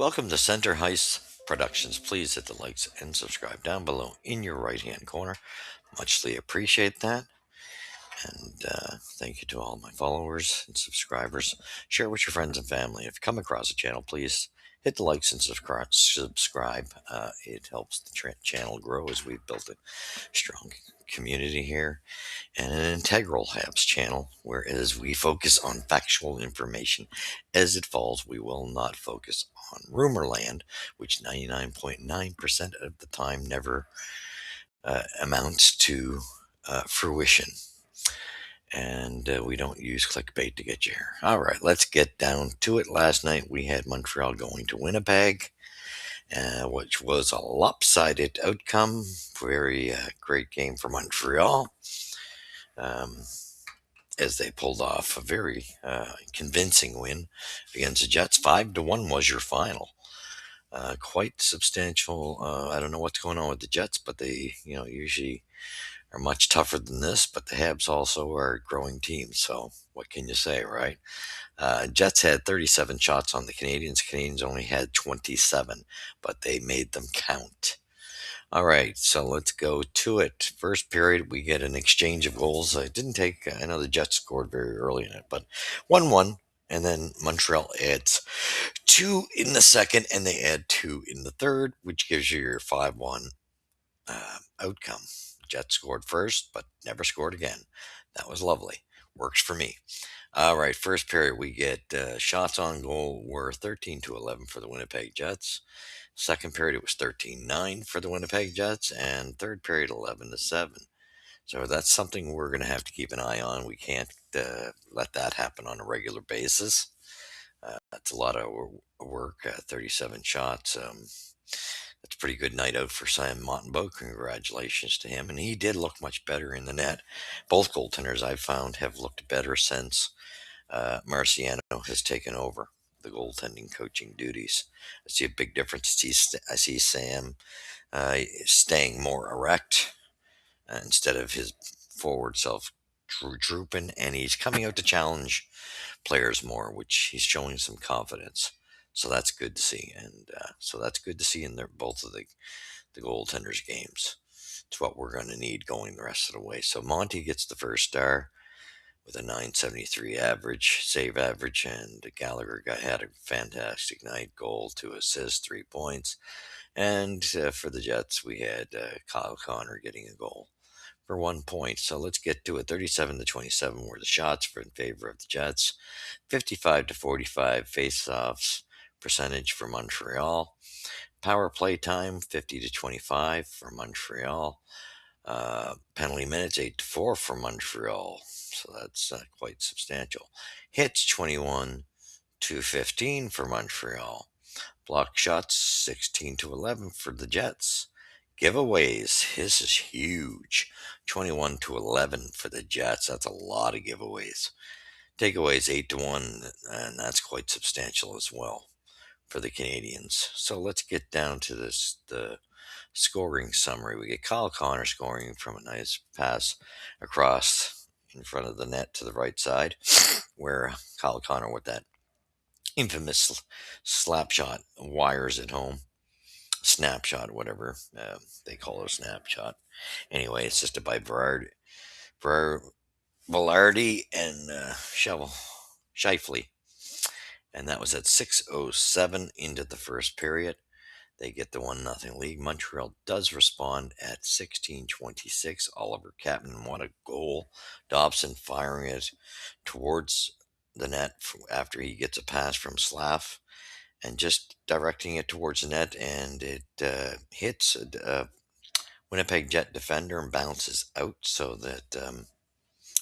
Welcome to Center Heist Productions. Please hit the likes and subscribe down below in your right hand corner. Muchly appreciate that. And thank you to all my followers and subscribers. Share with your friends and family. If you come across the channel, please hit the likes and subscribe. It helps the channel grow as we've built a strong community here and an integral Habs channel, whereas we focus on factual information as it falls. We will not focus on rumor land, which 99.9% of the time never amounts to fruition. And we don't use clickbait to get you here. All right, let's get down to it. Last night we had Montreal going to Winnipeg, which was a lopsided outcome. Very great game for Montreal. Um, as they pulled off a very convincing win against the Jets. 5-1 was your final. Quite substantial. I don't know what's going on with the Jets, but they, usually are much tougher than this. But the Habs also are a growing team. So what can you say, right? Jets had 37 shots on the Canadians. Canadians only had 27, but they made them count. All right, so let's go to it. First period, we get an exchange of goals. It didn't take, I know the Jets scored very early in it, but 1-1, and then Montreal adds two in the second, and they add two in the third, which gives you your 5-1 outcome. Jets scored first, but never scored again. That was lovely. Works for me. All right, first period, we get shots on goal were 13-11 for the Winnipeg Jets. Second period, it was 13-9 for the Winnipeg Jets, and third period, 11-7. So that's something we're going to have to keep an eye on. We can't let that happen on a regular basis. That's a lot of work, 37 shots. That's a pretty good night out for Sam Montembeault. Congratulations to him. And he did look much better in the net. Both goaltenders I've found have looked better since Marciano has taken over the goaltending coaching duties. I see a big difference. I see Sam staying more erect instead of his forward self drooping, and he's coming out to challenge players more, which he's showing some confidence. So that's good to see, and so that's good to see in both of the goaltenders' games. It's what we're going to need going the rest of the way. So Monty gets the first star with a 973 average, save average, and Gallagher had a fantastic night. Goal, 2 assists, 3 points. And for the Jets, we had Kyle Connor getting a goal for 1 point. So let's get to it. 37-27 were the shots in favor of the Jets. 55-45 face-offs percentage for Montreal. Power play time, 50-25 for Montreal. Penalty minutes, 8-4 for Montreal. So that's quite substantial. Hits, 21-15 for Montreal. Block shots, 16-11 for the Jets. Giveaways, this is huge. 21-11 for the Jets. That's a lot of giveaways. Takeaways, 8-1, and that's quite substantial as well for the Canadians. So let's get down to the scoring summary. We get Kyle Connor scoring from a nice pass across in front of the net to the right side, where Kyle Connor with that infamous slap shot wires it home. Snapshot, whatever they call it, a snapshot. Anyway, assisted by Velarde and Shifley. And that was at 6:07 into the first period. They get the 1-0 lead. Montreal does respond at 16:26. Oliver Captain, what a goal. Dobson firing it towards the net after he gets a pass from Slav and just directing it towards the net, and it hits a Winnipeg Jet defender and bounces out so that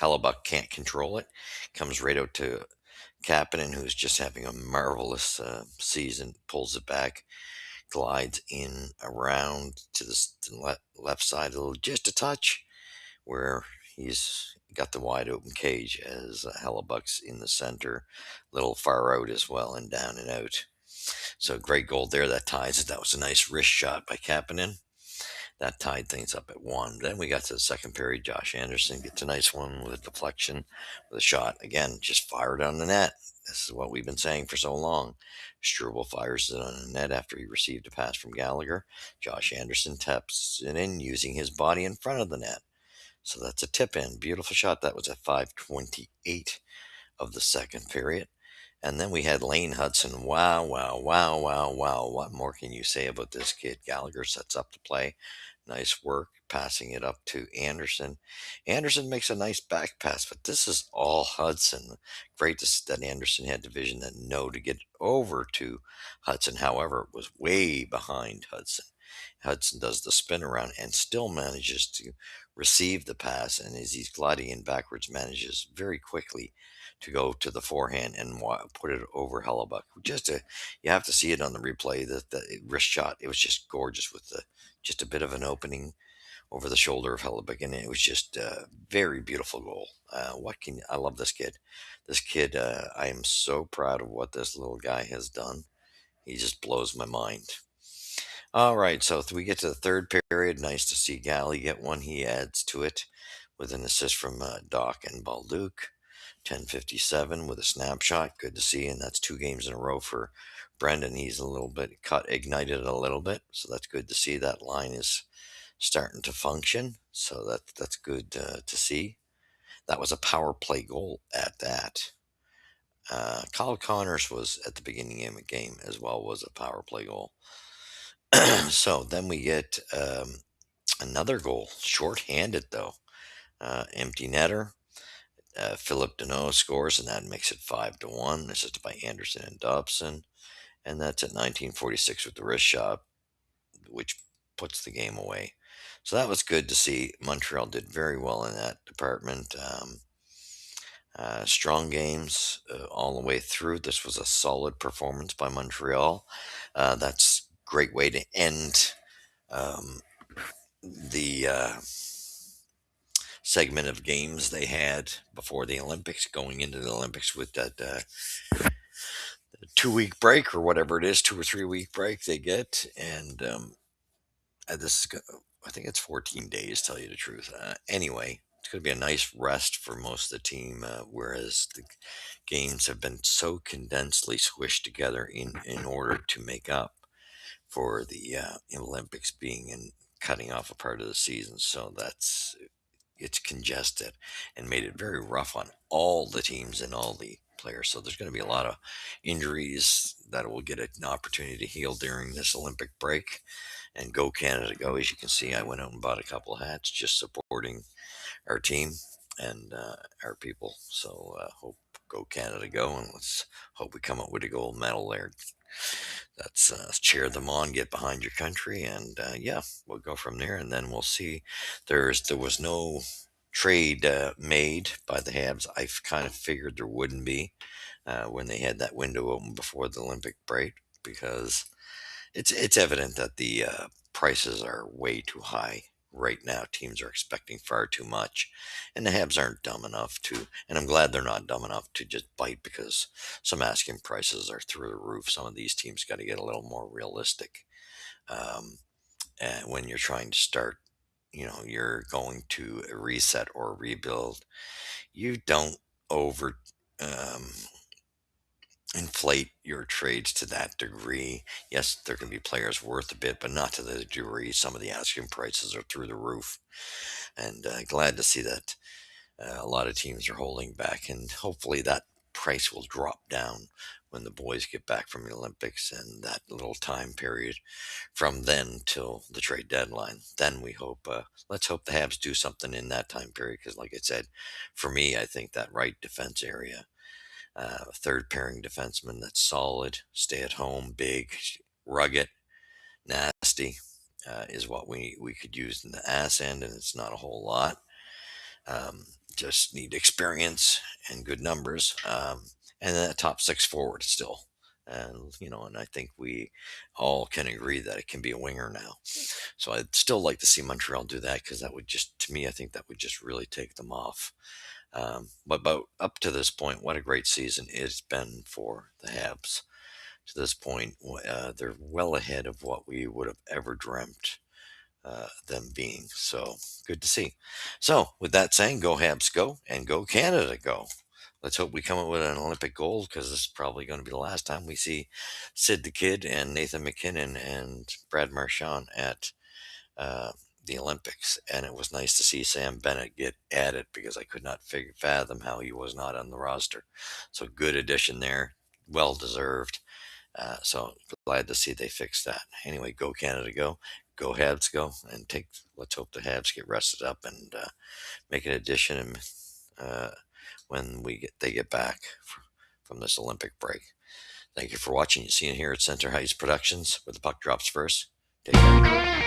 Hellebuck can't control it. Comes right out to Kapanen, who's just having a marvelous season, pulls it back, glides in around to the left side a little, just a touch, where he's got the wide open cage as Hellebuck's in the center, little far out as well, and down and out. So great goal there that ties it. That was a nice wrist shot by Kapanen. That tied things up at 1. Then we got to the second period. Josh Anderson gets a nice one with a deflection, with a shot. Again, just fired on the net. This is what we've been saying for so long. Struble fires it on the net after he received a pass from Gallagher. Josh Anderson taps it in using his body in front of the net. So that's a tip in. Beautiful shot. That was at 5:28 of the second period. And then we had Lane Hudson. Wow, wow, wow, wow, wow. What more can you say about this kid? Gallagher sets up the play. Nice work passing it up to Anderson. Anderson makes a nice back pass, but this is all Hudson. Great that Anderson had the vision and know to get over to Hudson. However, it was way behind Hudson. Hudson does the spin around and still manages to receive the pass. And as he's gliding in backwards, manages very quickly to go to the forehand and put it over Hellebuck. You have to see it on the replay. The wrist shot, it was just gorgeous with just a bit of an opening over the shoulder of Hellebuck, and it was just a very beautiful goal. I love this kid. This kid, I am so proud of what this little guy has done. He just blows my mind. All right, so we get to the third period. Nice to see Galley get one. He adds to it with an assist from Doc and Balduke. 10:57 with a snapshot. Good to see, and that's 2 games in a row for Brendan. He's a little bit ignited a little bit, so that's good to see. That line is starting to function, so that's good to see. That was a power play goal at that. Kyle Connors was at the beginning of the game as well, was a power play goal. So then we get another goal, short-handed though. Empty netter. Philip Deneau scores, and that makes it 5-1. This is by Anderson and Dobson, and that's at 1946 with the wrist shot, which puts the game away. So that was good to see. Montreal did very well in that department. Strong games all the way through. This was a solid performance by Montreal. That's a great way to end um, the segment of games they had before the Olympics, going into the Olympics with that 2 week break or whatever it is, 2 or 3 week break they get. And this is, I think it's 14 days, tell you the truth. Anyway, it's going to be a nice rest for most of the team, whereas the games have been so condensedly squished together in order to make up for the Olympics being and cutting off a part of the season. So it's congested and made it very rough on all the teams and all the players. So there's going to be a lot of injuries that will get an opportunity to heal during this Olympic break. And go Canada go. As you can see, I went out and bought a couple of hats just supporting our team and our people. So hope go Canada go, and let's hope we come up with a gold medal there. That's cheer them on, get behind your country, and yeah, we'll go from there. And then we'll see. There was no trade made by the Habs. I kind of figured there wouldn't be when they had that window open before the Olympic break, because it's evident that the prices are way too high right now. Teams are expecting far too much, and the Habs aren't dumb enough to. And I'm glad they're not dumb enough to just bite, because some asking prices are through the roof. Some of these teams got to get a little more realistic when you're trying to start. You're going to reset or rebuild. You don't over. Um, Inflate your trades to that degree. Yes, there can be players worth a bit, but not to the degree some of the asking prices are through the roof. And glad to see that a lot of teams are holding back, and hopefully that price will drop down when the boys get back from the Olympics and that little time period from then till the trade deadline. Then let's hope the Habs do something in that time period, because, like I said, for me, I think that right defense area, third pairing defenseman that's solid, stay at home, big, rugged, nasty, is what we could use in the ass end, and it's not a whole lot. Just need experience and good numbers, and then a top six forward still. And I think we all can agree that it can be a winger now. So I'd still like to see Montreal do that, because that would just, to me, I think that would just really take them off. But up to this point, what a great season it's been for the Habs. To this point, they're well ahead of what we would have ever dreamt them being. So good to see. So with that saying, go Habs go, and go Canada go. Let's hope we come up with an Olympic gold, because this is probably going to be the last time we see Sid the Kid and Nathan McKinnon and Brad Marchand at uh, the Olympics. And it was nice to see Sam Bennett get added, because I could not fathom how he was not on the roster. So good addition there, well deserved. So glad to see they fixed that. Anyway, go Canada, go Habs, go, and take. Let's hope the Habs get rested up and make an addition, and when they get back from this Olympic break. Thank you for watching. You see it here at Center Heights Productions, where the puck drops first. Take care.